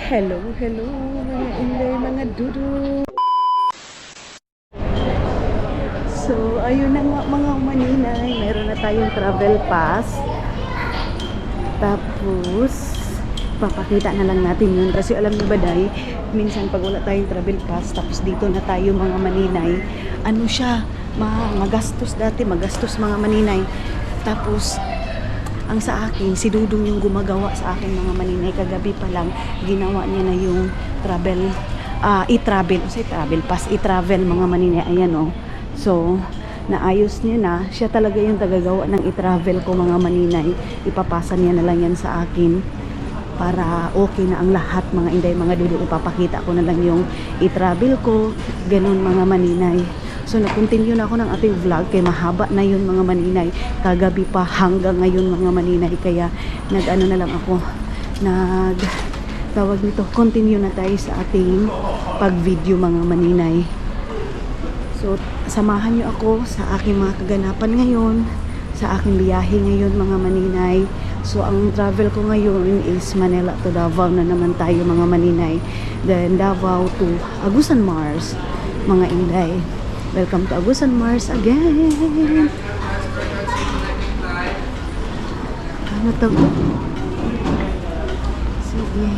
Hello, hello mga inday, mga dudu. So, ayun na nga mga maninay, meron na tayong travel pass. Tapos, papakita na lang natin yun. Kasi alam niyo ba day, minsan pag wala tayong travel pass, tapos dito na tayo mga maninay, ano siya, magastos dati, magastos mga maninay. Tapos, ang sa akin, si Dudong yung gumagawa sa akin mga maninay. Kagabi pa lang, ginawa niya na yung travel, i-travel, travel pass, i-travel mga maninay. Ayan o. So, naayos niya na. Siya talaga yung tagagawa ng i-travel ko mga maninay. Ipapasa niya na lang yan sa akin para okay na ang lahat mga inday, mga Dudong. Ipapakita ko na lang yung i-travel ko. Ganun mga maninay. So, nag-continue na ako ng ating vlog kay mahaba na yun mga maninay. Kagabi pa hanggang ngayon mga maninay. Kaya nag-ano na lang ako, tawag nito, continue na tayo sa ating pag-video mga maninay. So, samahan nyo ako sa aking mga kaganapan ngayon, sa aking biyahe ngayon mga maninay. So, ang travel ko ngayon is Manila to Davao na naman tayo mga maninay. Then, Davao to Agusan Mars mga inday. Welcome to Agusan Mars again. Ano to? Sige.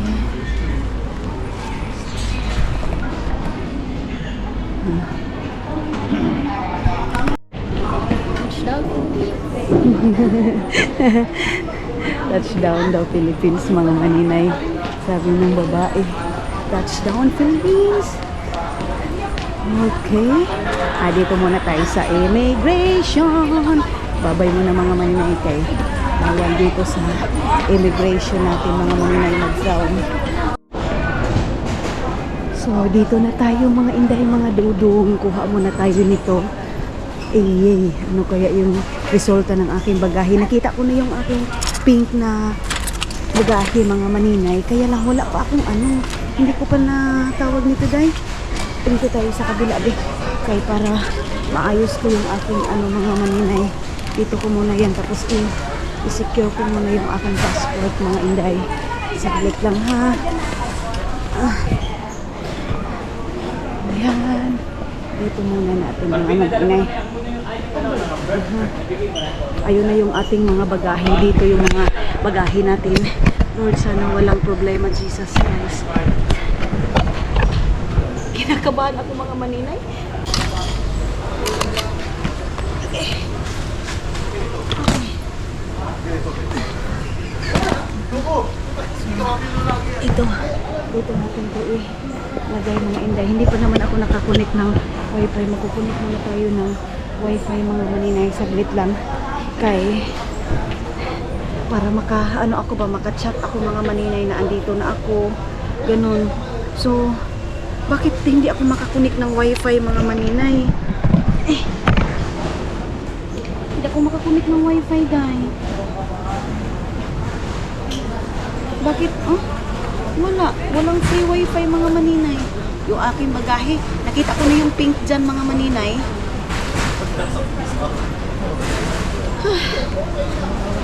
Touchdown daw Philippines mga maninay. Sabi ng babae. Touchdown Philippines. Okay. Dito muna tayo sa immigration. Babay muna mga maninay kay. Bawal dito sa immigration natin mga maninay mag-down. So, dito na tayo mga inday, mga Dudong. Kuha muna tayo nito. Ano kaya yung resulta ng aking bagahe? Nakita ko na yung aking pink na bagahe mga maninay. Kaya lang wala pa akong hindi ko pa natawag nito day. Dito tayo sa kabila kaya para maayos ko yung aking mga maninay. Dito ko muna yan tapos i-secure ko muna yung aking passport mga inday. Saglit lang ha. Ayan. Dito muna natin mga maninay. Ayun na yung ating mga bagahe. Dito yung mga bagahe natin. Lord, sana walang problema, Jesus Christ. Kinakabahan ako mga maninay. Okay. Ito. Dito natin ito lagay mga inday. Hindi pa naman ako nakakunik ng wifi. Makukunik muna tayo ng wifi mga maninay. Saglit lang. Para maka-chat ako mga maninay na andito na ako. Ganun. So, bakit hindi ako makakunik ng wifi mga maninay? Hindi ako makakunik ng wifi dahil. Bakit? Walang free wifi mga maninay. Yung aking bagahe. Nakita ko na yung pink dyan mga maninay.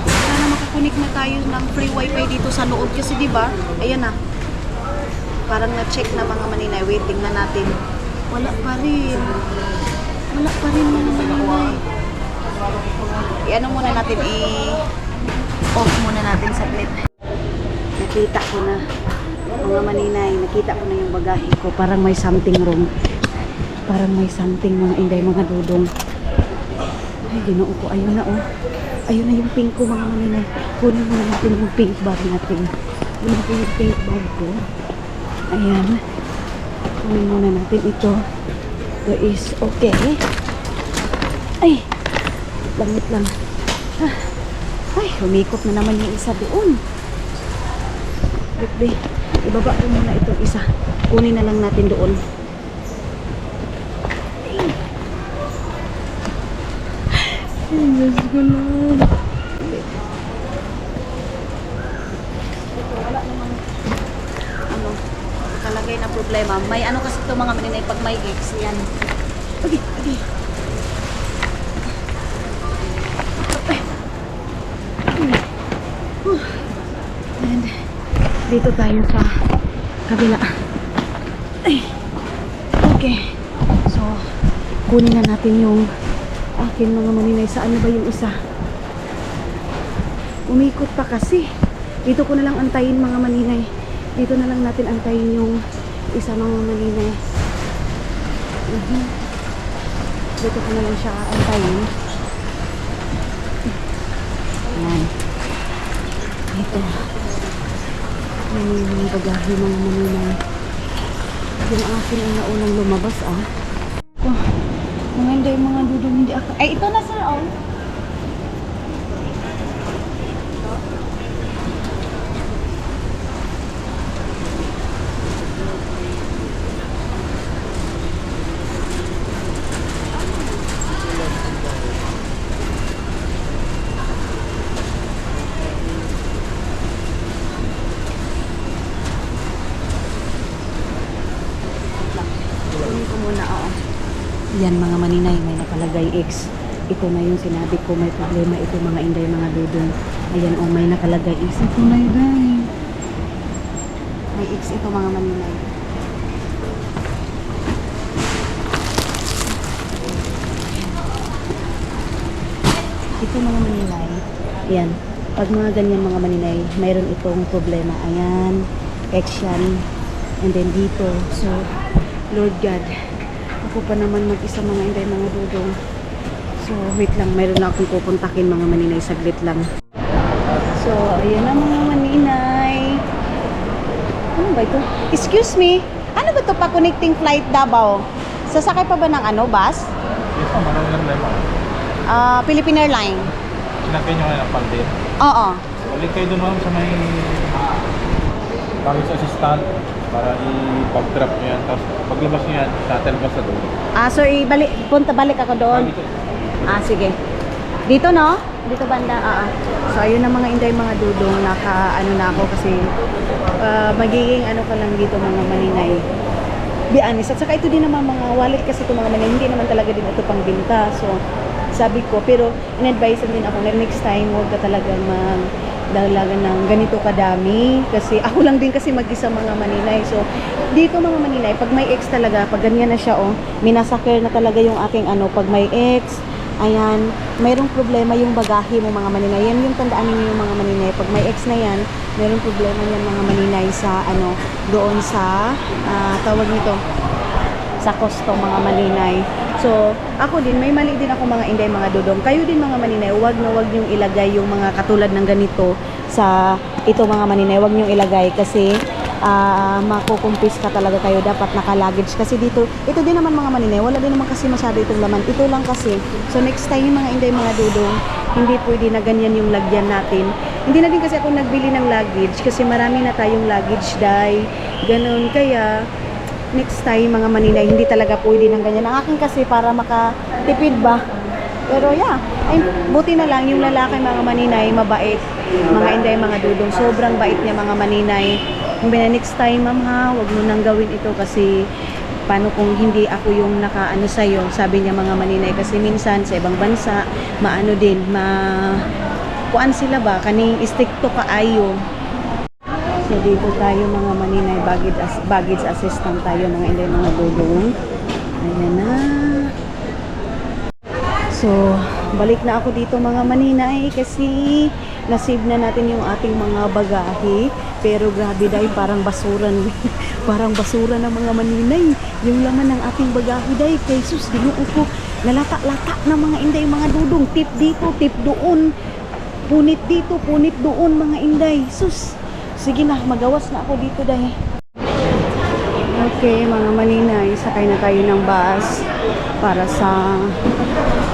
Sana makakunik na tayo ng free wifi dito sa loob. Kasi diba, ayan na. Parang na-check na mga maninay. Waiting na natin. Wala pa rin mga maninay. I-ano muna natin, off muna natin saglit. Nakita ko na mga maninay. Nakita ko na yung bagahe ko. Parang may something wrong. Parang may something mga inday, mga Dudong. Ay, ginoo ko. Ayun na Ayun na yung pink ko mga maninay. Kunin muna natin yung pink bag natin. Kunin ko yung pink bag ko. Ayan. Kunin muna natin ito. Ito is okay. Ay! Langit lang. Ay, humikot na naman yung isa doon. Wait. Ibaba ko muna itong isa. Kunin na lang natin doon. Ay, Diyos ko na. Wala naman nakalagay na problema. May kasi ito mga maninay pag may X yan. Okay. And dito tayo sa Kabila. Ay. Okay. So, kunin na natin yung akin mga maninay. Saan na ba yung isa? Umikot pa kasi. Dito ko na lang antayin mga maninay. Dito na lang natin antayin yung isa mga maninay. Dito ko na lang siya antayin. Ayan. Ito. Yung bagahe mga maninay. Yung akin ay naunang lumabas Oh, mga hindi, mga dudong hindi ako. Ay, ito na sir, oh. Kunin ko muna, oo. Yan mga maninay, may nakalagay X. Ito na yung sinabi ko, may problema ito mga inday, mga dudong. Ayan, oh, may nakalagay X. Ito na yun. May X ito mga maninay. Ito mga maninay. Ayan. Pag mga ganyan mga maninay, mayroon itong problema. Ayan. X yan. And then dito. So, Lord God, ako pa naman mag-isa mga inday, mga dudong. So, wait lang. Mayroon na akong pupuntakin mga maninay. Saglit lang. So, ayan na mga maninay. Ano ba ito? Excuse me. Ano ba ito pa connecting flight Davao? Sasakay pa ba ng ano, bus? Yes, marami lang lemon. Philippine Airlines. Sinakay nyo nga ng pandit. Oo. Balik kayo doon ma'am sa may baggage assistant para i-pag-drop nyo yan. Tapos paglabas nyo yan, shuttle bus na doon. So balik ako doon. Dito. Sige. Dito no? Dito banda. So ayun na mga inday, mga dudong, naka ano na ako kasi magiging ano ka lang dito mga maninay. Be honest. At saka ito din naman mga wallet kasi ito mga maninay, hindi naman talaga din ito pang binta. So sabi ko, pero in-advise din ako na next time huwag ka talaga magdalagan ng ganito kadami kasi ako lang din kasi mag-isa mga maninay. So dito mga maninay, pag may X talaga, pag ganyan na siya, minasakir na talaga yung aking ano, pag may X, ayan, mayroong problema yung bagahe mo mga maninay. Yan yung tandaan niyo yung mga maninay. Pag may X na yan, mayroong problema yan mga maninay sa ano, doon sa tawag nito, sa custom mga maninay. So, ako din, may mali din ako mga inday, mga dudong. Kayo din mga maninay, wag niyong ilagay yung mga katulad ng ganito sa ito mga maninay. Wag niyong ilagay kasi makukumpis ka talaga kayo. Dapat naka-luggage. Kasi dito, ito din naman mga maninay, wala din naman kasi masyado itong laman. Ito lang kasi. So, next time mga inday, mga dudong, hindi pwede na ganyan yung lagyan natin. Hindi na din kasi ako nagbili ng luggage kasi marami na tayong luggage dahil ganun. Kaya, next time mga maninay, hindi talaga pwede ng ganyan. Ang akin kasi para makatipid ba. Pero yeah, ay, buti na lang yung lalaki mga maninay, mabait. Mga inday, mga dudong, sobrang bait niya mga maninay. Kung next time ma'am ha, wag mo nang gawin ito kasi paano kung hindi ako yung nakaano sa'yo, sabi niya mga maninay. Kasi minsan sa ibang bansa, maano din, kuan sila ba, kaning istikto kaayo. So dito tayo mga maninay, baggage assistant tayo mga inday, mga dudong. Ayan na. So balik na ako dito mga maninay kasi nasave na natin yung ating mga bagahe. Pero grabe dahil parang basura parang basura ng mga maninay yung laman ng ating bagahe dahil. Kay sus, ginoo ko, nalata-lata ng mga inday, mga dudong. Tip dito, tip doon, punit dito, punit doon mga inday. Sus, sige na, magawas na ako dito dahil. Okay mga maninay, sakay na tayo ng bus para sa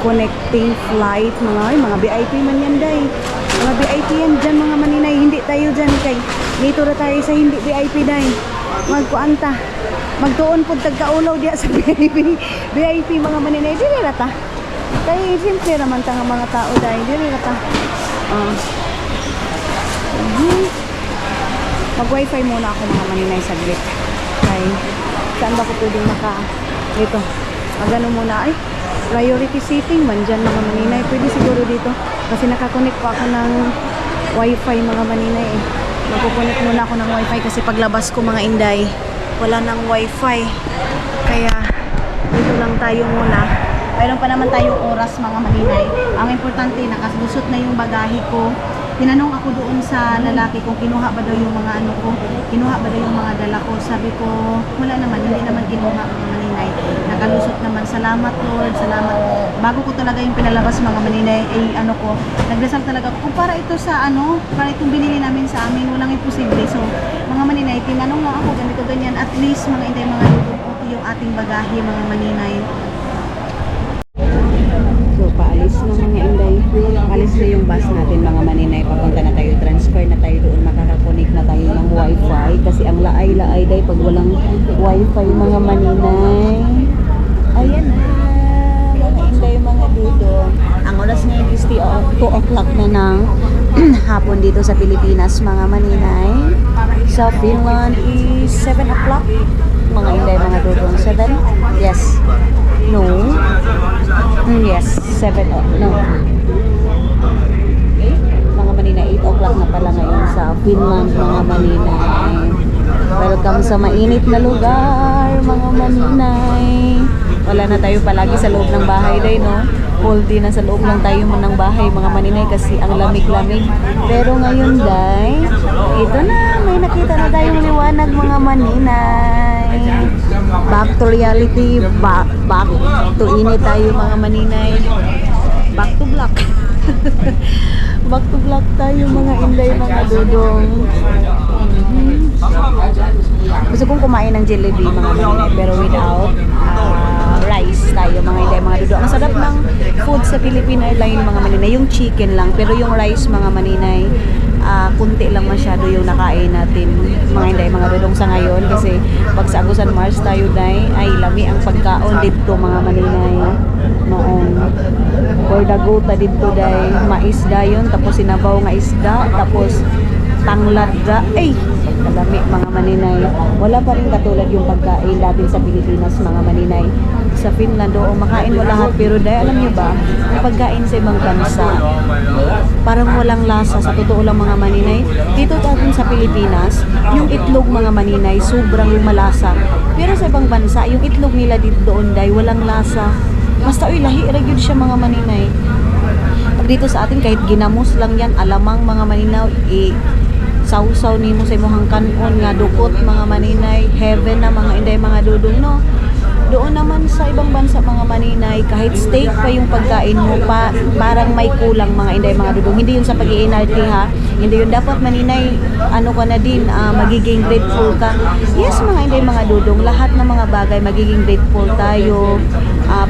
connecting flight. Mga VIP man yan dahil. Mga VIP yan dyan mga maninay. Hindi tayo dyan kay dito na tayo sa hindi VIP dahil. Magkuanta, magtuon po tagkaulaw diya sa VIP. VIP mga maninay, dili rata. Kaya siyempre naman tanga mga tao dahil dili rata. Mag-wifi muna ako mga maninay saglit. Okay. Saan ba ko pwedeng dito? Magano muna ay priority seating man dyan mga maninay. Pwede siguro dito kasi nakakonect pa ako ng wifi mga maninay Magkukunik muna ako ng wifi kasi paglabas ko mga inday, wala nang wifi. Kaya dito lang tayo muna. Mayroon pa naman tayong oras mga maninay. Ang importante, nakaslusot na yung bagahe ko. Tinanong ako doon sa lalaki kung kinuha ba daw yung mga ano ko, kinuha ba daw yung mga dala ko. Sabi ko, wala naman, hindi naman kinuha mga maninay. Nakalusot naman. Salamat Lord, salamat. Bago ko talaga yung pinalabas mga maninay, ano ko, nagdasal talaga ako. Kung para ito sa ano, para itong binili namin sa amin, walang imposible. So, mga maninay, tinanong lang ako, ganito ganyan. At least mga inday, mga lubog, okay yung ating bagahe mga maninay. So, paalis na mga inday. Paalis na yung bus natin mga maninay. Papunta na tayo, transfer na tayo doon. Makakakonik na tayo ng wifi. Kasi ang laay-laay day pag walang wifi mga maninay. Ayan na. Mga inday, mga dudong. Ang oras ngayon is 2 o'clock na ng hapon dito sa Pilipinas mga maninay. Sa Finland is 7 o'clock. Mga inday, mga dudong. 7? Yes. No. Yes, 7 no. Mga manina, 8 o'clock na pala ngayon sa Finland, mga maninay. Welcome sa mainit na lugar, mga maninay. Wala na tayo palagi sa loob ng bahay day, no? Whole day na sa loob lang tayo ng bahay, mga maninay, kasi ang lamig-lamig. Pero ngayon, day, ito na, may nakita na tayong liwanag, mga maninay. Back to reality, back to init tayo mga maninay. Back to black. Back to black tayo mga inday, mga dudong. Gusto kong kumain ng Jollibee mga maninay, pero without rice tayo mga inday, mga dudong. Ang sarap ng food sa Philippine Airlines mga maninay, yung chicken lang, pero yung rice mga maninay, kunti lang masyado yung nakain natin mga inday, mga dudong sa ngayon. Kasi pag sa Agusan Mars tayo day, ay lami ang pagkaon dito mga maninay. Noon for the gota dito day, maisda yun, tapos sinabaw nga isda, tapos tanglad da, ay kalami mga maninay. Wala pa rin katulad yung pagkain natin sa Pilipinas mga maninay. Sa Finland, oo, makain mo lahat, pero dahil alam nyo ba, yung pagkain sa ibang bansa parang walang lasa, sa totoo lang mga maninay. Dito natin sa Pilipinas, yung itlog mga maninay, sobrang malasa. Pero sa ibang bansa, yung itlog nila dito doon day, walang lasa. Basta lahi yun siya mga maninay. Pag dito sa atin, kahit ginamos lang yan, alamang mga maninaw, sausaw ni mo sa imong kanon nga dukot mga maninay, heaven na mga inday, mga dudong, no? Doon naman sa ibang bansa mga maninay, kahit steak pa yung pagkain mo, parang may kulang mga inday, mga dudong. Hindi yun sa pag-iinarte ha, hindi yun dapat maninay, ano ka na din, magiging grateful ka. Yes mga inday, mga dudong, lahat ng mga bagay magiging grateful tayo,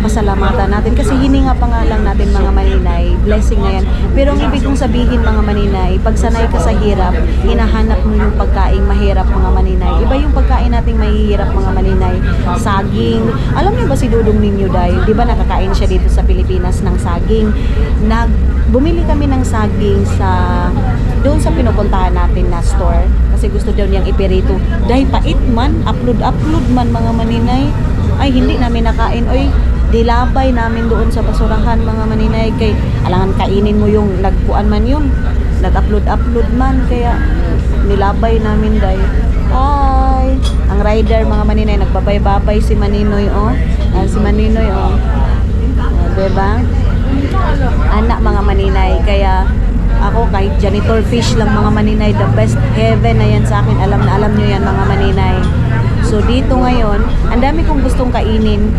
pasalamatan natin kasi hininga pa nga lang natin mga maninay, blessing na yan. Pero ang ibig kong sabihin mga maninay, pag sanay ka sa hirap, hinahanap mo yung pagkain mahirap mga maninay. Iba yung pagkain nating mahihirap mga maninay, saging. Alam niyo ba si Dudong ninyo dahil, di ba nakakain siya dito sa Pilipinas ng saging? Bumili kami ng saging doon sa pinupuntahan natin na store kasi gusto daw niyang ipirito. Dahil pait man, upload man mga maninay. Ay hindi namin nakain. Oy, dilabay namin doon sa basurahan mga maninay, kay alangan kainin mo yung nagpuan man yun, nag-upload man, kaya nilabay namin dahil ay ang rider mga maninay, nagbabay-babay si Maninoy si Maninoy diba anak mga maninay. Kaya ako kahit janitor fish lang mga maninay, the best heaven na yan sa akin, alam na alam nyo yan mga maninay. So dito ngayon, ang dami kong gustong kainin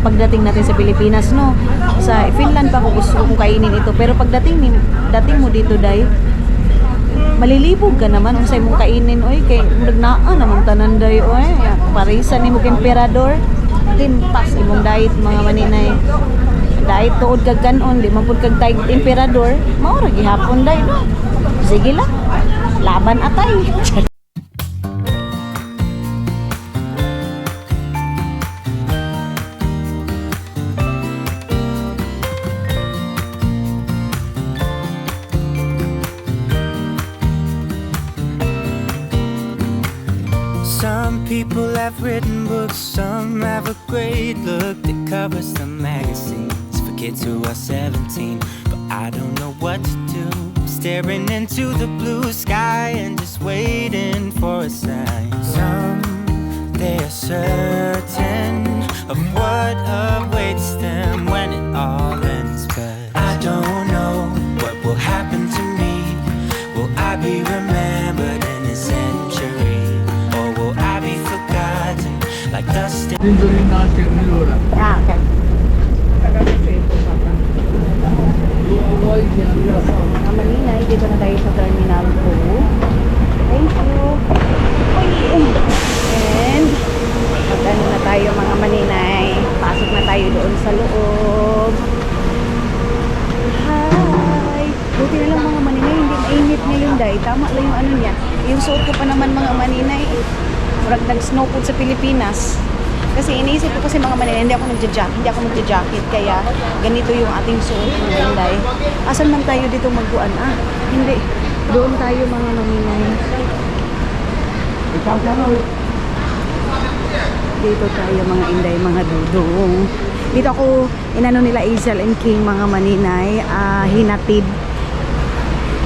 pagdating natin sa Pilipinas, no? Sa Finland pa ako gusto kong kainin ito, pero pagdating mo dito day, malilibog ka naman kung sa'yo mong kainin, oy, kay nagnaan naman tanan day, oy, parisan ni mo emperador, din pas imong diet mga maninay. Diet tuod kag kanon, di man pud kag tayg emperador, mao ra gihapon day, no? Sige lang, laban atay. Some people have written books, some have a great look that covers the magazines for kids who are 17. But I don't know what to do, staring into the blue sky and just waiting for a sign. Someday are certain of what awaits them when it all ends, but I don't know what will happen to me. Will I be remembered in a century, or will I be forgotten like dust in Ah, okay. Mga maninay, dito na tayo sa Terminal 2. Thank you. And, mag-ano na tayo mga maninay. Pasok na tayo doon sa loob. Hi! Buti na lang mga maninay, hindi mainit ngayon dahil. Tama lang yung ano niya. Yung suot ko pa naman mga maninay. Murag nag-snowpood sa Pilipinas. Kasi iniisip ko kasi mga maninay, hindi ako magja-jacket. Kaya ganito yung ating suot mga inday. Asan man tayo dito magbuan? Ah, hindi. Doon tayo mga maninay. Dito tayo mga inday, mga dudong. Dito ako, inano nila Hazel and King mga maninay, hinatid.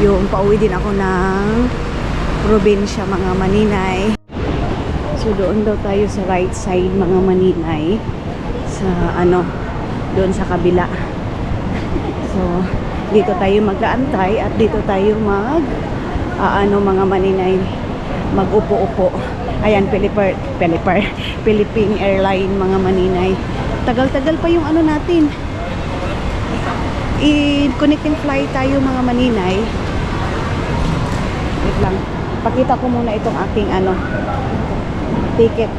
Yung pauwi din ako ng probinsya mga maninay. So doon daw tayo sa right side mga maninay. Sa ano, doon sa kabila. So dito tayo mag-aantay at dito tayo mga maninay, mag-upo-upo. Ayan, Philippine Airline mga maninay. Tagal-tagal pa yung ano natin. I-connecting flight tayo mga maninay. Wait lang. Pakita ko muna itong aking ticket.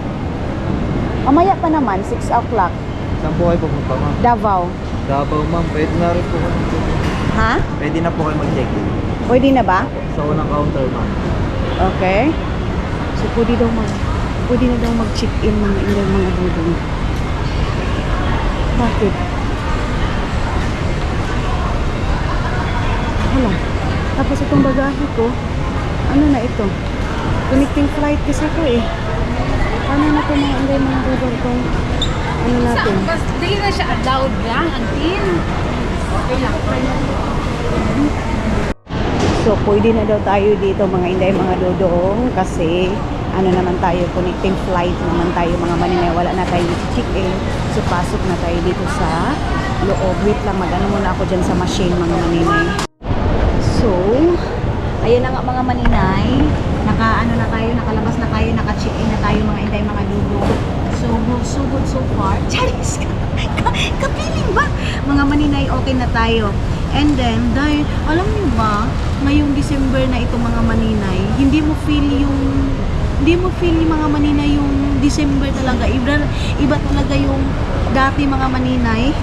Mamaya pa naman, 6 o'clock. Saan po kayo pupunta, ma'am? Davao. Davao, ma'am. Pwede na rin po kayo mag-check-in. Ha? Pwede na po kayo mag-check-in. Pwede na ba? Sa unang counter, ma'am. Okay. So, pwede na daw mag-check-in mga inday mga dudong. Bakit? Hala. Tapos itong bagahe ko, ano na ito? Connecting flight kasi ko eh. Paano na ito mga inday mga dudong itong ano natin? Hindi na siya allowed lang, ang tin. Okay lang. So, pwede na daw tayo dito mga inday mga dudong kasi ano naman tayo, connecting flight naman tayo mga maninay. Wala na tayo check-in. So, pasok na tayo dito sa loob. Wait lang, mag-ano muna ako dyan sa machine mga maninay. So, ayun na nga mga maninay. Nakalabas na tayo, naka-check-in na tayo mga inday mga dudong. So good so far. Charis! Kapiling ba? Mga maninay, okay na tayo. And then, dahil, alam niyo ba, ngayong December na ito mga maninay, hindi mo feel yung mga maninay yung December talaga. Iba talaga yung dati mga maninay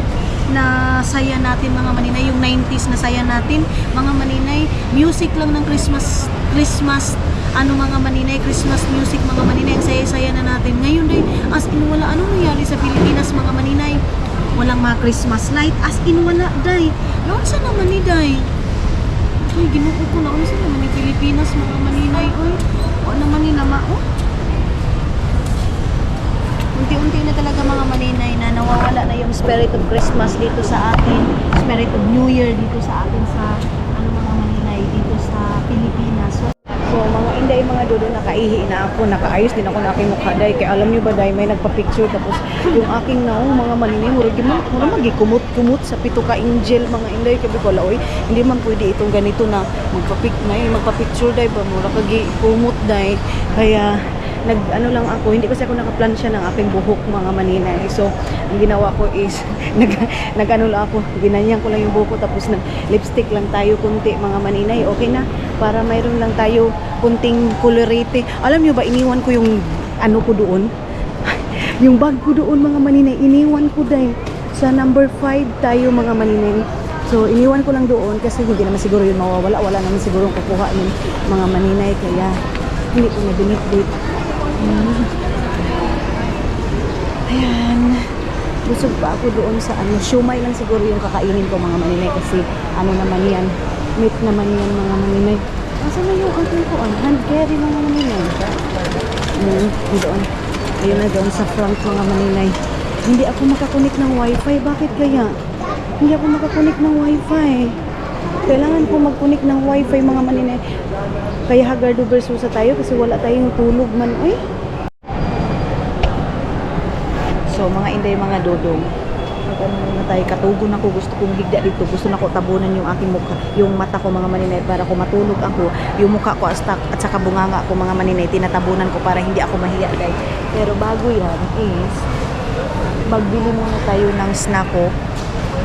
na saya natin mga maninay, yung 90s na saya natin mga maninay. Music lang ng Christmas mga maninay, Christmas music mga maninay, ang saya-saya na natin. Ngayon day, as in wala, anong nangyari sa Pilipinas mga maninay? Walang mga Christmas light, as in wala day. Noon sa naman ni day? Uy, ginuko ko na, sa naman ni Pilipinas mga maninay, uy. O naman ni nama, oh. Unti-unti na talaga mga maninay na nawawala na yung spirit of Christmas dito sa atin, spirit of New Year dito sa atin sa mga maninay dito sa Pilipinas. So mga inday mga dodo, nakaihi na ako, nakaayos din ako na aking mukha day. Kaya alam nyo ba day, may nagpa-picture tapos yung aking mga maninay, mura magikumot-kumot sa pito ka angel mga inday. Kabi ko, oy, hindi man pwede itong ganito na magpa-picture day ba, mura kagi kumot day. Kaya nag-ano lang ako, hindi kasi ako nakaplansya ng aking buhok mga maninay. So, ang ginawa ko is, nag-ano lang ako, ginanyan ko lang yung buhok ko, tapos nag-lipstick lang tayo kunti mga maninay. Okay na, para mayroon lang tayo kunting colorete. Alam nyo ba, iniwan ko yung ano ko doon? Yung bag ko doon mga maninay, iniwan ko dahil sa number 5 tayo mga maninay. So, iniwan ko lang doon kasi hindi naman siguro yun mawawala. Wala naman siguro kukuha yung mga maninay. Kaya, hindi ko na-delete. Ayan. Busog pa ako doon sa siumay lang siguro yung kakainin ko mga maninay kasi naman yan, meat naman yan mga maninay. Asa na yung ating ko? Hand carry mga maninay. Doon. Ayun na doon sa front mga maninay. Hindi ako makakunik ng wifi. Bakit kaya? Hindi ako makakunik ng wifi. Kailangan po mag-connect ng wifi mga maninay. Kaya hagardo versusa tayo kasi wala tayong tulog man. Ay. So mga inday mga dodong. Ano muna tayo, katugon ako, gusto kong higda dito, gusto na ko tabunan yung aking mukha, yung mata ko mga maninay para kung matulog ako, yung mukha ko at saka bunganga ko mga maninay, tinatabunan ko para hindi ako mahiya guys. Pero bago yan is, magbili muna tayo ng snack ko.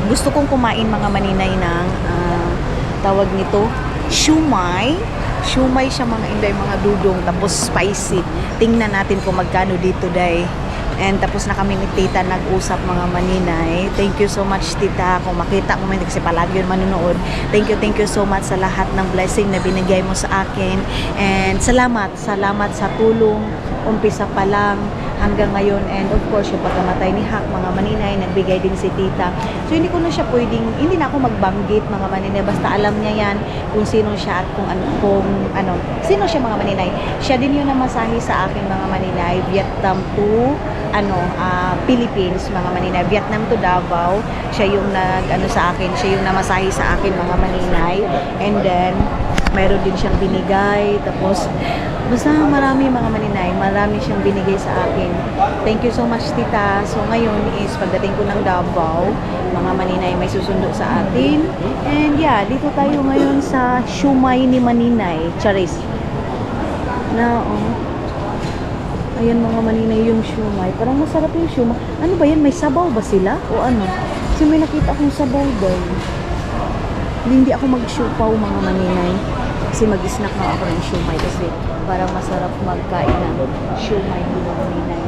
Gusto kong kumain mga maninay ng, tawag nito, shumai. Shumai siya mga inday mga dudong, tapos spicy. Tingnan natin kung magkano dito day. And tapos na kami ni tita nag-usap mga maninay. Thank you so much tita. Kung makita mo man kasi palagi yun manunood. Thank you so much sa lahat ng blessing na binigay mo sa akin. And salamat sa tulong. Umpisa pa lang hanggang ngayon. And of course, yung pagkamatay ni Hak, mga maninay, nagbigay din si tita. So hindi ko na siya pwedeng, hindi na ako magbanggit mga maninay. Basta alam niya yan kung sino siya at kung ano, sino siya mga maninay. Siya din yung namasahe sa akin mga maninay. Vietnam to Philippines mga maninay. Vietnam to Davao. Siya yung sa akin, siya yung namasahe sa akin mga maninay. And then mayroon din siyang binigay. Tapos basta marami mga maninay, marami siyang binigay sa akin. Thank you so much tita. So ngayon is pagdating ko ng Davao, mga maninay may susundo sa atin. And yeah, dito tayo ngayon sa Shumai ni Maninay. Charis. Ayan mga maninay yung shumai. Parang masarap yung shumai. Ano ba yan? May sabaw ba sila? O ano? Kasi may nakita akong sabaw daw. Hindi ako mag-shumaw mga maninay. Kasi mag-snack na ako ng shumai. Kasi parang masarap magkain ng shumai mga maninay.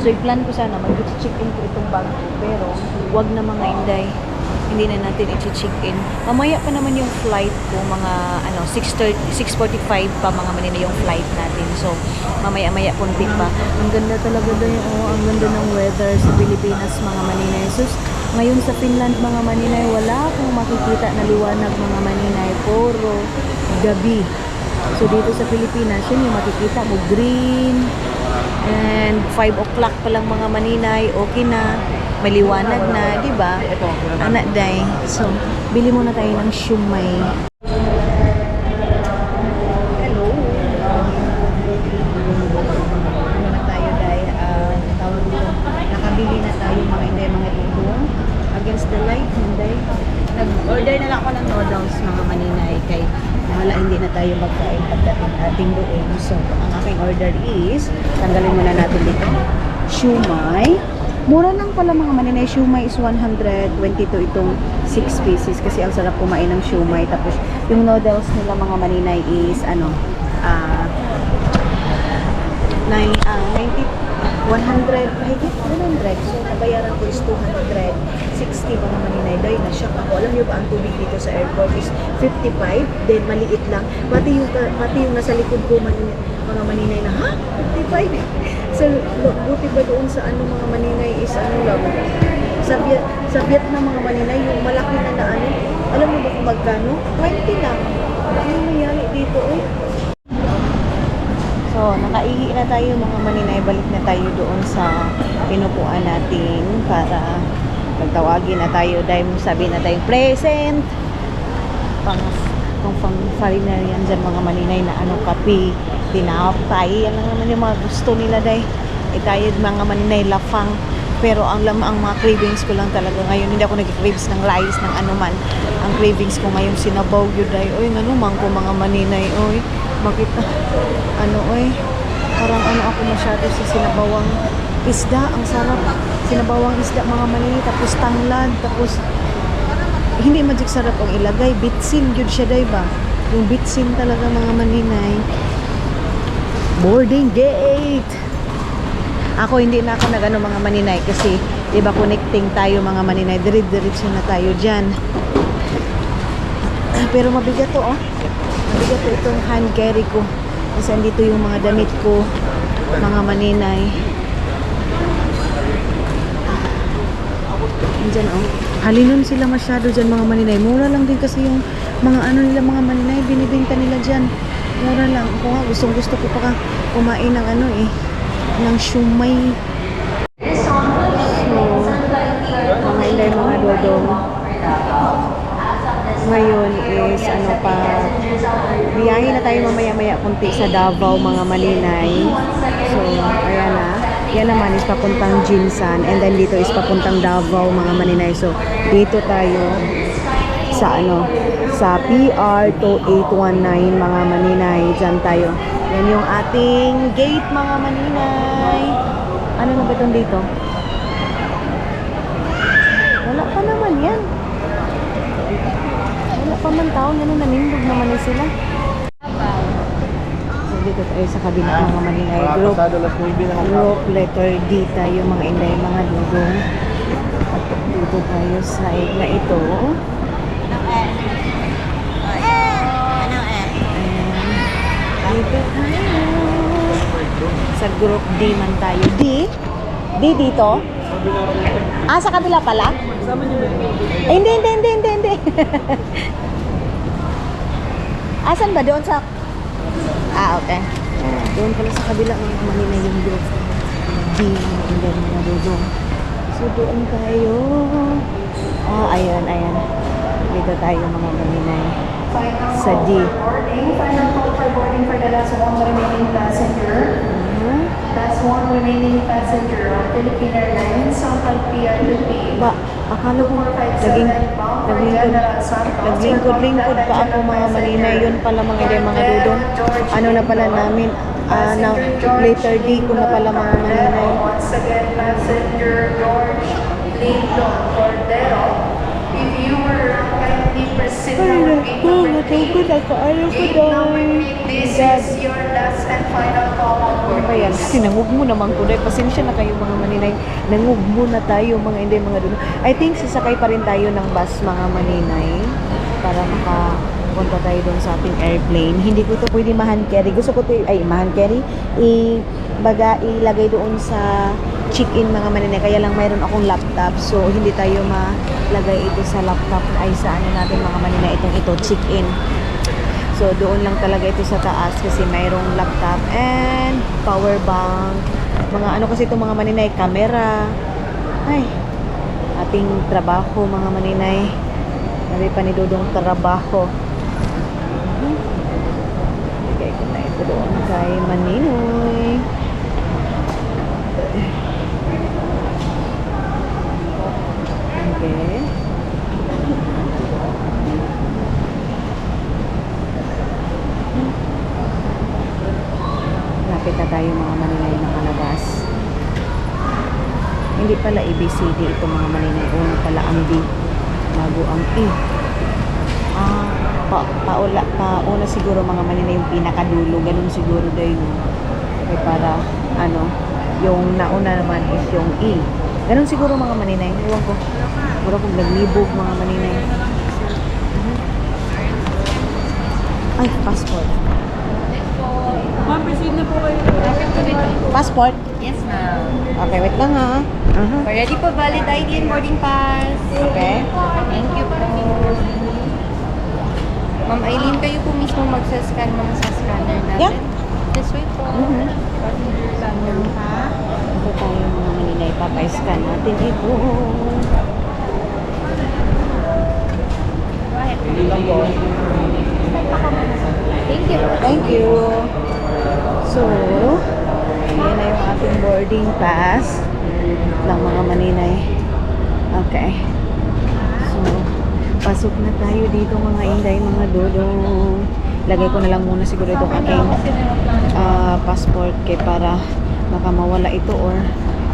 So i-plan ko sana mag-check-in ko itong bag. Pero wag na mga inday. Hindi na natin i-check-in. Mamaya pa naman yung flight ko, mga 6:45 pa mga maninay yung flight natin. So, mamaya-maya puntik pa. Ang ganda talaga doon, ang ganda ng weather sa Pilipinas mga maninay. So, ngayon sa Finland mga maninay, wala akong makikita na liwanag mga maninay. Puro gabi. So, dito sa Pilipinas, yun yung makikita mo, green. And 5 o'clock pa lang mga maninay, okay na. Maliwanag na, di ba? Anak day. So, bili muna tayo ng shumai. Hello. Ano na tayo day? Tawag dito. Nakabili na tayo mga inday, mga tutong. Against the light, inday. Nag-order na lang ako ng noodles mga maninay. Kay wala, hindi na tayo magkain pagdating ating doon. So, ang aking order is, tanggalin muna natin dito. Shumai. Mura lang pala mga maninay. Shumai is 122 itong 6 pieces kasi ang sarap kumain ng shumai. Tapos yung noodles nila mga maninay is 90, 100, mahigit 100. So nabayaran ko is 260 mga maninay. Dahil na-shock ako. Alam niyo ba ang tubig dito sa airport is 55, then maliit lang. Pati yung nasa likod ko mga maninay na, ha? 55 eh. So, buti ba doon sa mga maninay is lang. Sa Vietnam mga maninay, yung malaki na alam mo ba kung magkano? 20 lang. Ano nangyari dito eh? So, nakaihi na tayo mga maninay. Balik na tayo doon sa pinupuan natin para pagtawagin na tayo dahil sabi na tayong present. Pang foreigner yan dyan mga maninay na kape, tinapay, yan lang naman yung mga gusto nila day. Tayo mga maninay lafang, pero ang mga cravings ko lang talaga ngayon, hindi ako nag-craves ng rice, ng anuman. Ang cravings ko ngayon sinabaw yun day. Oy, nanuman ko mga maninay, oy, makita parang ako masyado sa sinabawang isda, ang sarap. Sinabawang isda mga maninay, tapos tanglad, tapos hindi magic sarap ang ilagay. Bitsin yun siya, diba? Yung bitsin talaga mga maninay. Boarding gate! Ako hindi na ako nag mga maninay kasi diba connecting tayo mga maninay. Diretso na tayo dyan. Pero mabigat to Mabigat to itong hand carry ko. Kasi andito yung mga damit ko mga maninay. Diyan halinon sila masyado dyan mga maninay. Mura lang din kasi yung mga nila mga maninay, binibenta nila dyan. Mura lang. Ako nga, gusto ko pa kumain ng ng shumai. So, mga inday mga dodong. Ngayon Biyahe na tayo mamaya-maya kunti sa Davao, mga maninay. So, ayan na. Yan naman is papuntang Jinsan. And then dito is papuntang Davao, mga maninay. So, dito tayo sa sa PR 2819, mga maninay. Diyan tayo. Yan yung ating gate, mga maninay. Ano na ba itong dito? Wala pa naman yan. Wala pa man tao. Yan nanindog naman na sila. So, dito tayo sa kabila, mga maninay. Group, Pasado las 9 na ang group letter D tayo, mga inday, mga dudong. At dito tayo sa na ito. Dito tayo. Sa group D man tayo. D? D dito? Ah, sa kabila pala? Eh, hindi. Asan ba? Doon sa... Ah, okay. Doon pala sa kabila ng Manila yung group D. And then, mga so, doon tayo. Ah, ayan. Dito tayo, mga Manila. Sa D. Final call for boarding for the last one remaining passenger. Last one remaining passenger on Philippine Airlines on PR2P. Ba, akala ko naglingkod pa ako, mga Manila. Yun pala, mga dudong. Ano na pala namin, na later D ko na pala, mga Manila. Once again, passenger George Lincoln Cordero. If you were kindly proceed now, gate number 3. Gate number 3, this is your last and final call on board. Ayan, sinangog mo naman ko dahil pasensya na kayo, mga maninay. Nangog muna tayo, mga hindi, mga dulo. I think sasakay pa rin tayo ng bus, mga maninay, para makapunta tayo doon sa ating airplane. Hindi ko to pwede ma-hand carry. Gusto ko to, ma-hand carry, ilagay doon sa check-in, mga maninay. Kaya lang mayroon akong laptop, so hindi tayo malagay ito sa laptop ay sa natin, mga maninay. Ito, check-in. So, doon lang talaga ito sa taas kasi mayroong laptop and power bank. Mga ano kasi ito, mga maninay, camera. Ay, ating trabaho, mga maninay. Sabi pa ni Dudong, trabaho. Lagay ko na ito doon kay Maninoy. Okay. Lapit na tayo, mga maninay, nakalabas. Hindi pala ABCD ito, mga maninay. Una pala ang D, bago ang E. Pauna siguro, mga maninay, yung pinakadulo. Ganun siguro dahil okay, para yung nauna naman is yung E. Ganun siguro, mga maninay. Iwan ko. Siguro kung naglibog, mga maninay. Ay, passport. Ma'am, proceed na po kayo. Passport? Yes, ma'am. Okay, wait lang ha. Ready po, valid ID and boarding pass. Okay. Thank you po. Ma'am Eileen, kayo po mismo magsascan, ma'am, sa scanner natin. Yeah. This way po. Scanner ha. Ito tayo, mga Manila, ipapay-scan natin ito. Thank you. Thank you. So, yan na yung ating boarding pass lang, mga Maninay. Okay. So, pasok na tayo dito, mga inday, mga dodong. Lagay ko na lang muna siguro itong aking passport kay para baka mawala ito or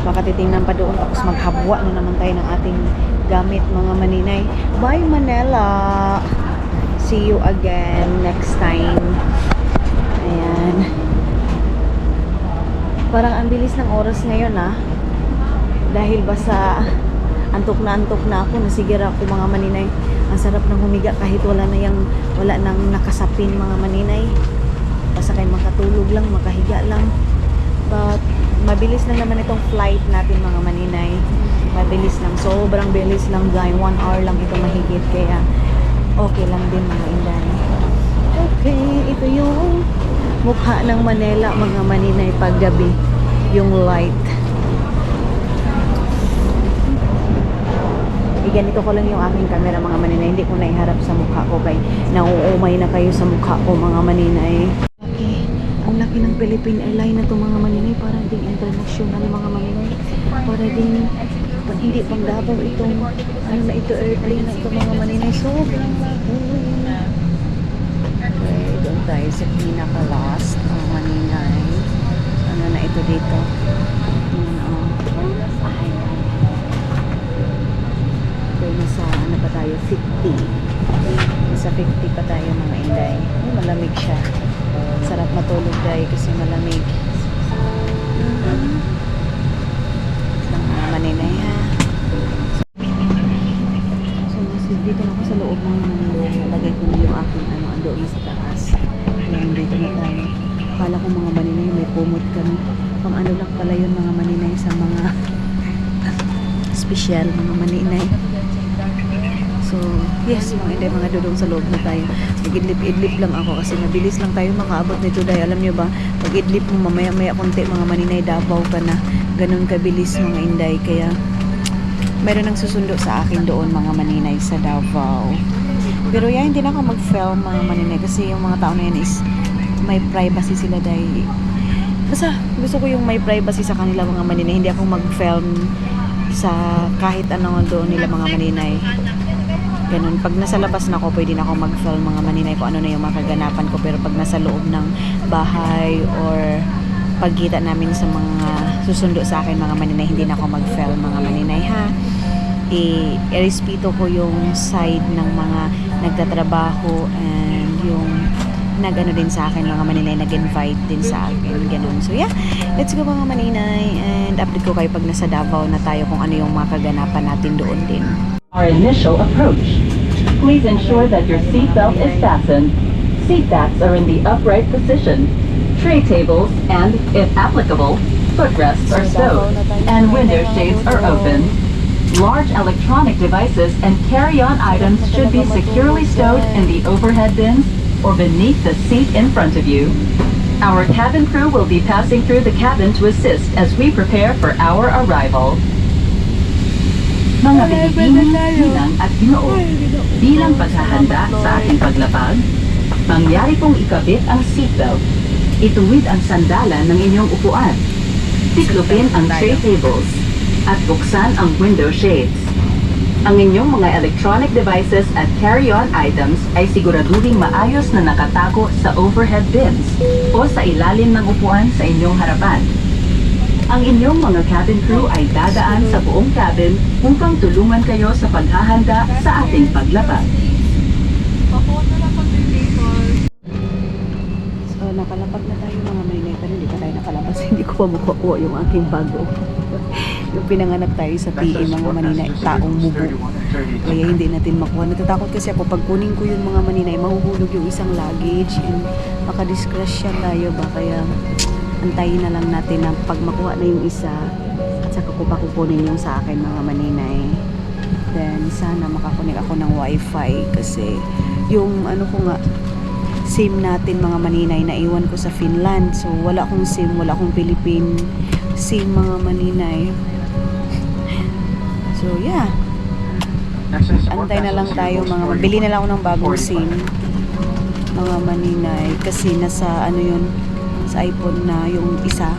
baka titingnan pa doon tapos maghabwa na naman tayo ng ating gamit, mga Maninay. Bye, Manila! See you again next time. Ayan. Parang ang bilis ng oras ngayon, dahil ba sa antok na ako, nasigira ako, mga Maninay. Ang sarap ng humiga kahit wala nang nakasapin, mga Maninay. Basta kayo makatulog lang, makahiga lang. But mabilis lang naman itong flight natin, mga Maninay. Mabilis lang, sobrang bilis lang, guys. 1 hour lang ito mahigit, kaya okay lang din, mga inday. Okay, ito yung mukha ng Manila, mga Maninay, paggabi. Yung light. Iganito ko lang yung aking camera mga maninay. Hindi ko naiharap sa mukha ko kay nauumay na kayo sa mukha ko mga maninay. Okay. Ang laki ng Philippine Airlines na to mga maninay. Parang ding international mga maninay. Para din hindi pang Davao itong ano na ito airplane na ito mga maninay. Sobrang laki. Okay, doon tayo sa pinaka-last mga maninay. Ano na ito dito? Okay, nasa ano pa tayo? 50. Nasa 50 pa tayo mga inday. Oh, malamig siya. Sarap matulog dahil kasi malamig. Mga maninay ha. So, dito na ako sa loob mga maninay. Nalagay ko na yung aking ano, ando na sa taas. Kaya dito na tayo. Akala ko mga maninay may pumot kami. Pang ano lang pala yun mga maninay sa mga special mga maninay. So, yes, mga inday, mga dudong sa loob na tayo. Mag-idlip-idlip lang ako kasi mabilis lang tayo makaabot nito dahil alam nyo ba, pag-idlip mo mamaya-maya konti mga maninay, Davao ka na. Ganun kabilis mga inday. Kaya, mayroon nang susundo sa akin doon mga maninay sa Davao. Pero yan, hindi na ako mag-film mga maninay kasi yung mga tao na yan is may privacy sila dahil basta gusto ko yung may privacy sa kanila mga maninay. Hindi ako mag-film sa kahit ano doon nila mga maninay. Ganun. Pag nasa labas na ako, pwede na ako mag-film mga maninay kung ano na yung mga kaganapan ko. Pero pag nasa loob ng bahay or pagkita namin sa mga susundo sa akin mga maninay, hindi na ako mag-film mga maninay ha. I-respeto ko yung side ng mga nagtatrabaho and yung nag-ano din sa akin mga maninay, nag-invite din sa akin. Ganun. So yeah, let's go mga maninay and update ko kayo pag nasa Davao na tayo kung ano yung mga kaganapan natin doon din. Our initial approach. Please ensure that your seatbelt is fastened. Seat backs are in the upright position. Tray tables and, if applicable, footrests are stowed, and window shades are open. Large electronic devices and carry-on items should be securely stowed in the overhead bins or beneath the seat in front of you. Our cabin crew will be passing through the cabin to assist as we prepare for our arrival. Mga Pilipino, Ninang at Ginoo, bilang paghahanda sa ating paglapag, mangyari pong ikabit ang seatbelt, ituwid ang sandalan ng inyong upuan, tiklopin ang tray tables, at buksan ang window shades. Ang inyong mga electronic devices at carry-on items ay siguraduhin maayos na nakatago sa overhead bins o sa ilalim ng upuan sa inyong harapan. Ang inyong mga cabin crew ay dadaan sa buong cabin upang tulungan kayo sa paghahanda sa ating paglapag. So, nakalapag na tayo mga maninay, pero hindi pa tayo nakalabas. Hindi ko pa makukuha yung aking bago. Yung pinanganak tayo sa PE mga maninay, taong mubo. Kaya hindi natin makuha. Natatakot kasi ako, pag kunin ko yung mga maninay, mahuhulog yung isang luggage and makadiskrasya tayo ba. Kaya antayin na lang natin na pag makuha na yung isa at saka ko pa kukunin yung sa akin mga maninay. Then sana makakunik ako ng wifi kasi yung ano ko nga SIM natin mga maninay na iwan ko sa Finland. So wala akong SIM, wala akong Philippine SIM mga maninay. So yeah, antay na lang tayo mga bili na lang ako ng bagong SIM mga maninay kasi nasa ano yun sa iPhone na yung isa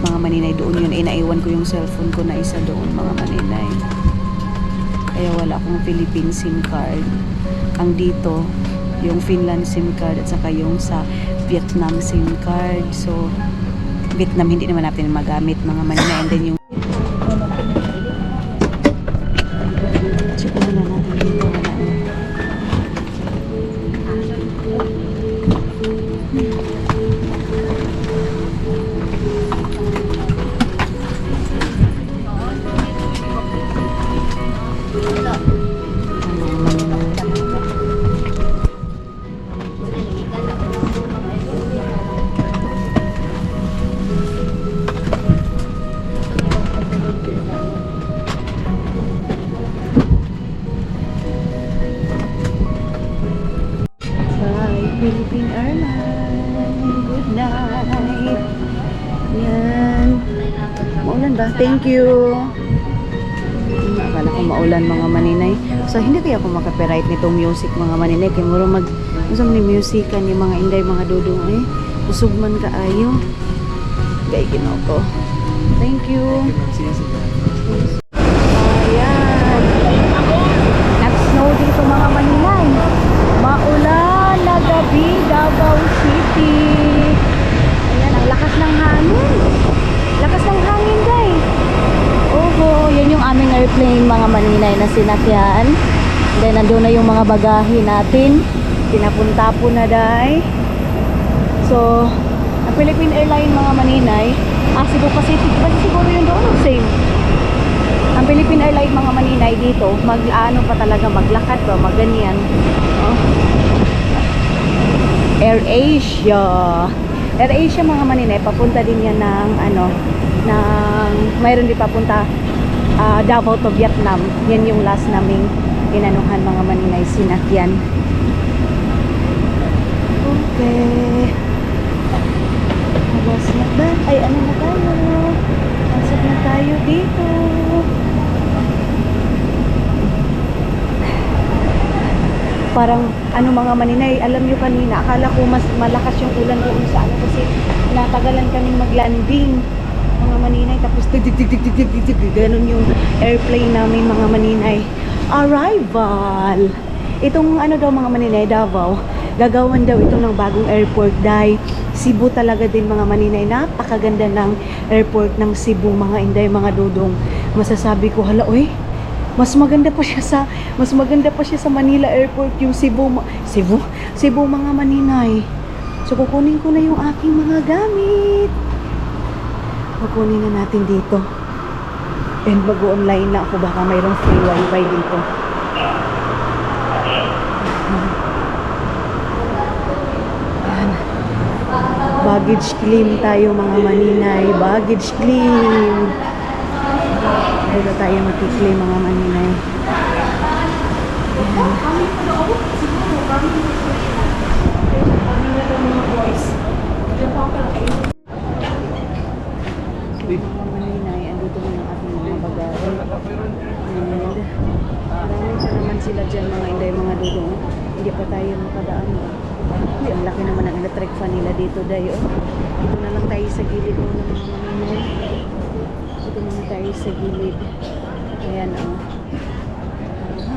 mga maninay doon yun, inaiwan ko yung cellphone ko na isa doon mga maninay, kaya wala akong Philippine SIM card. Ang dito yung Finland SIM card at saka yung sa Vietnam SIM card. So Vietnam hindi naman natin magamit mga maninay. And then yung na natin dito wala na. Philippine Airlines. Good night. Yan. Maulan ba? Thank you. Akala ko ako maulan mga maninay. So hindi kaya ako makapiright nitong music mga maninay. Kaya muro usam ni musican ni mga inday mga dudong eh. Usog man kaayo. Gay ginaw ko. Thank you. Ayan. Nag-snow dito mga maninay. Maulan na gabi, Davao City. Ayan, ang lakas ng hangin. Lakas ng hangin, guys. Oho, yan yung aming airplane mga maninay na sinakyan. Then, nandun na yung mga bagahe natin. Pinapunta po na, day. So, ang Philippine Airlines mga maninay, Cebu Pacific, ba siguro yun doon? Same. Ang Philippine Airlines mga maninay dito, mag-ano pa talaga, maglakad ba, magganyan. Oh. Air Asia. Air Asia mga maninay, papunta din yan ng mayroon din papunta Davao to Vietnam. Yan yung last naming inanuhan mga maninay, sinakyan. Okay. Labas na ba? Ay, ano na tayo? Pasok na tayo dito. Parang ano mga maninay, alam nyo kanina, akala ko mas malakas yung ulan doon sa ano kasi natagalan kaming maglanding mga maninay, tapos ganun yung airplane namin mga maninay. Arrival! Itong ano daw mga maninay, Davao, gagawan daw ito ng bagong airport dahil Cebu talaga din mga maninay. Napakaganda ng airport ng Cebu mga inday, mga dudong. Masasabi ko, hala, oy, mas maganda pa siya sa Manila Airport yung Cebu mga maninay. So kukunin ko na yung aking mga gamit. Kukunin na natin dito. And mag-online na ako, baka mayroong free wifi dito. Ayan. Baggage claim tayo mga maninay. Baggage claim. Dito tayo mag-claim mga maninay. Mga maninay, andito na ang ating mga bagahe. And marami pa naman sila dyan mga inday, mga dudong. Hindi pa tayo makadaan. Uy, ang laki naman ang electric fan nila dito dayo. Dito na lang tayo sa gilid muna mga maninay. Dito muna tayo sa gilid. Ayan o.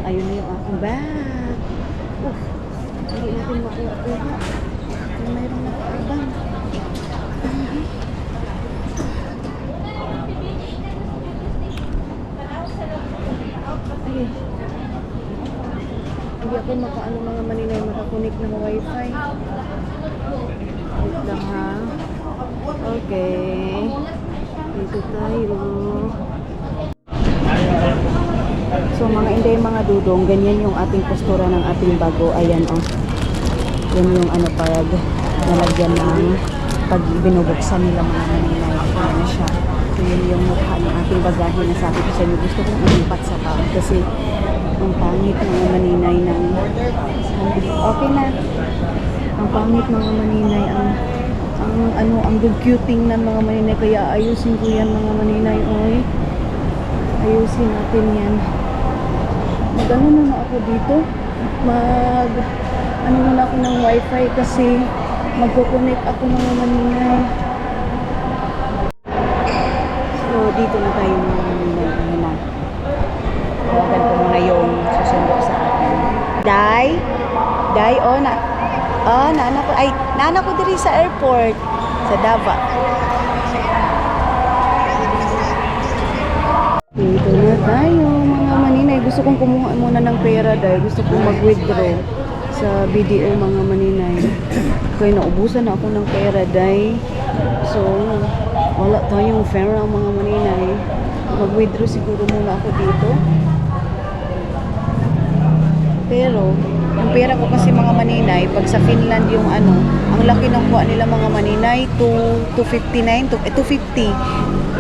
Ayun na yung aking bag. Hindi natin makuha. Mayroong nakaabang. Okay. Hindi ako makaano mga maninay, makakunik ng wifi. Wait lang ha. Okay. Dito tayo. So mga inday, mga dudong, ganyan yung ating postura ng ating bago. Ayan o. Yan yung ano parag nalagyan ng pag binubuksan nila mga maninay. Ayan na siya. So yun yung mukha ng ating bagahe na sabi ko sa inyo. Gusto kong ulipat sa pang kasi ang pangit mga maninay ng okay na. Ang pangit mga maninay, ang good-cuting ng mga maninay, kaya ayusin ko yan mga maninay. Oy, ayusin natin yan. Mag-ano na ako dito, ano muna ako ng wifi kasi magkukunik ako mga maninay. So dito na tayo mga maninay. Ano na, tawagan ko muna yung susundo sa akin. Day, naanak ko diri sa airport sa Davao. Dito na tayo mga maninay. Gusto kong kumuha muna ng pera dahil gusto kong mag-withdraw sa BDO mga maninay. Kaya naubusan na ako ng pera dahil so wala tayong pera mga maninay. Mag-withdraw siguro muna ako dito. Pero yung pera ko kasi mga maninay, pag sa Finland yung ang laki ng kuha nila mga maninay, 250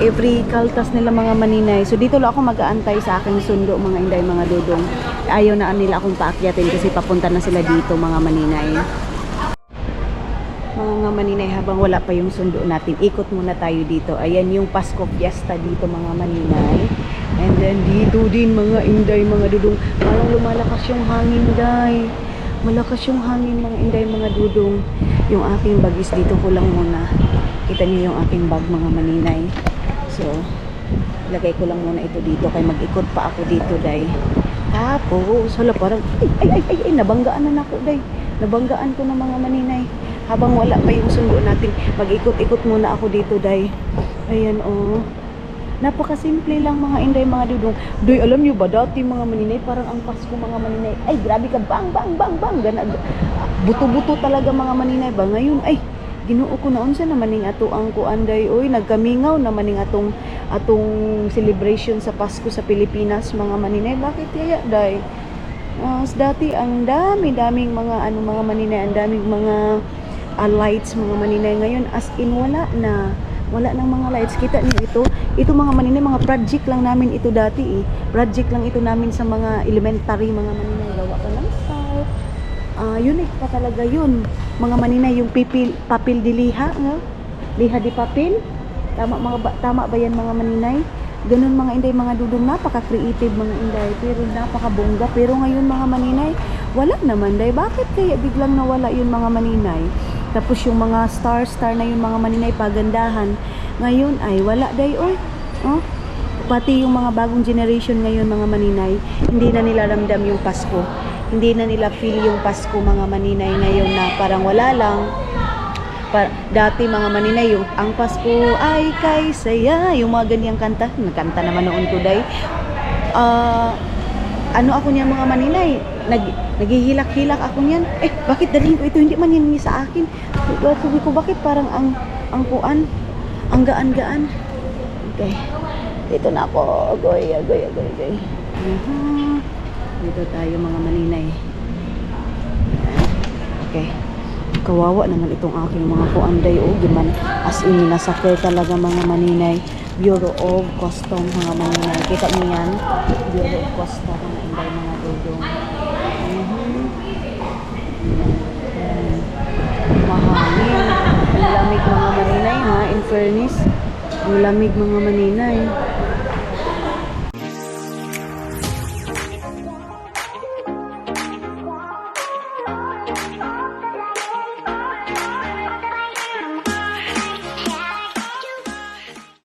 every kaltas nila mga maninay. So dito lang ako mag-aantay sa aking sundo mga inday, mga dudong. Ayaw na nila akong paakyatin kasi papunta na sila dito mga maninay. mga maninay, habang wala pa yung sundo natin, ikot muna tayo dito. Ayan yung Pasko Fiesta dito mga maninay. And then dito din mga inday, mga dudong. Parang lumalakas yung hangin, day. Malakas yung hangin mga inday, mga dudong. Yung aking bagis dito ko lang muna. Kita niyo yung aking bag mga maninay. So, lagay ko lang muna ito dito kay mag-ikot pa ako dito, day. Tapos, hala, parang ay, nabanggaan na ako, day. Nabanggaan ko na mga maninay. Habang wala pa yung sundo natin, mag-ikot-ikot muna ako dito, day. Ayan, oh. Napakasimple lang mga inday, mga dudong. Doy, alam nyo ba, dati mga maninay, parang ang Pasko mga maninay, ay grabe ka, bang, bang, bang, bang, buto-buto talaga mga maninay ba. Ngayon, ay, Ginoo ko naon sa naman ning ato ang kuanday, oy, nagkamingaw naman ning atong celebration sa Pasko sa Pilipinas mga maninay. Bakit kaya, day? Dati ang daming mga mga maninay, ang daming mga lights mga maninay. Ngayon as in wala nang mga lights. Kita niyo ito mga maninay, mga project lang namin ito dati eh. Project lang ito namin sa mga elementary mga maninay. Gawa pa ng star. Unique pa talaga yun mga maninay, yung papel di liha, no? Liha di papel. Tama ba yan mga maninay? Ganun mga inday, mga dudong, napaka-creative mga inday, pero napaka-bongga. Pero ngayon mga maninay, wala naman, day. Bakit kaya biglang nawala yun mga maninay? Tapos yung mga star na yun mga maninay, pagandahan. Ngayon ay wala, day, oy. Oh? Pati yung mga bagong generation ngayon mga maninay, hindi na nila ramdam yung Pasko. Hindi na nila feel yung Pasko mga maninay ngayon, na parang wala lang. Dati mga maninay, yung ang Pasko ay kay saya, yung mga ganyang kanta. Nagkanta naman noon ko, day. Ako niyan mga maninay, naghihilak-hilak ako niyan. Bakit dalhin ko ito? Hindi man yan sa akin. Sabi ko, bakit parang ang kuan, ang gaan-gaan. Okay. Dito na ako. Agoy. Dito tayo mga maninay. Okay. Kawawa naman itong aking mga kuanday, giman as in nasakay talaga mga maninay. Bureau of Custom mga maninay. Kita niyo yan? Bureau of Custom mga inday, mga dudong. Mahangin. Ang lamig mga maninay, ha? In fairness, ang lamig mga maninay.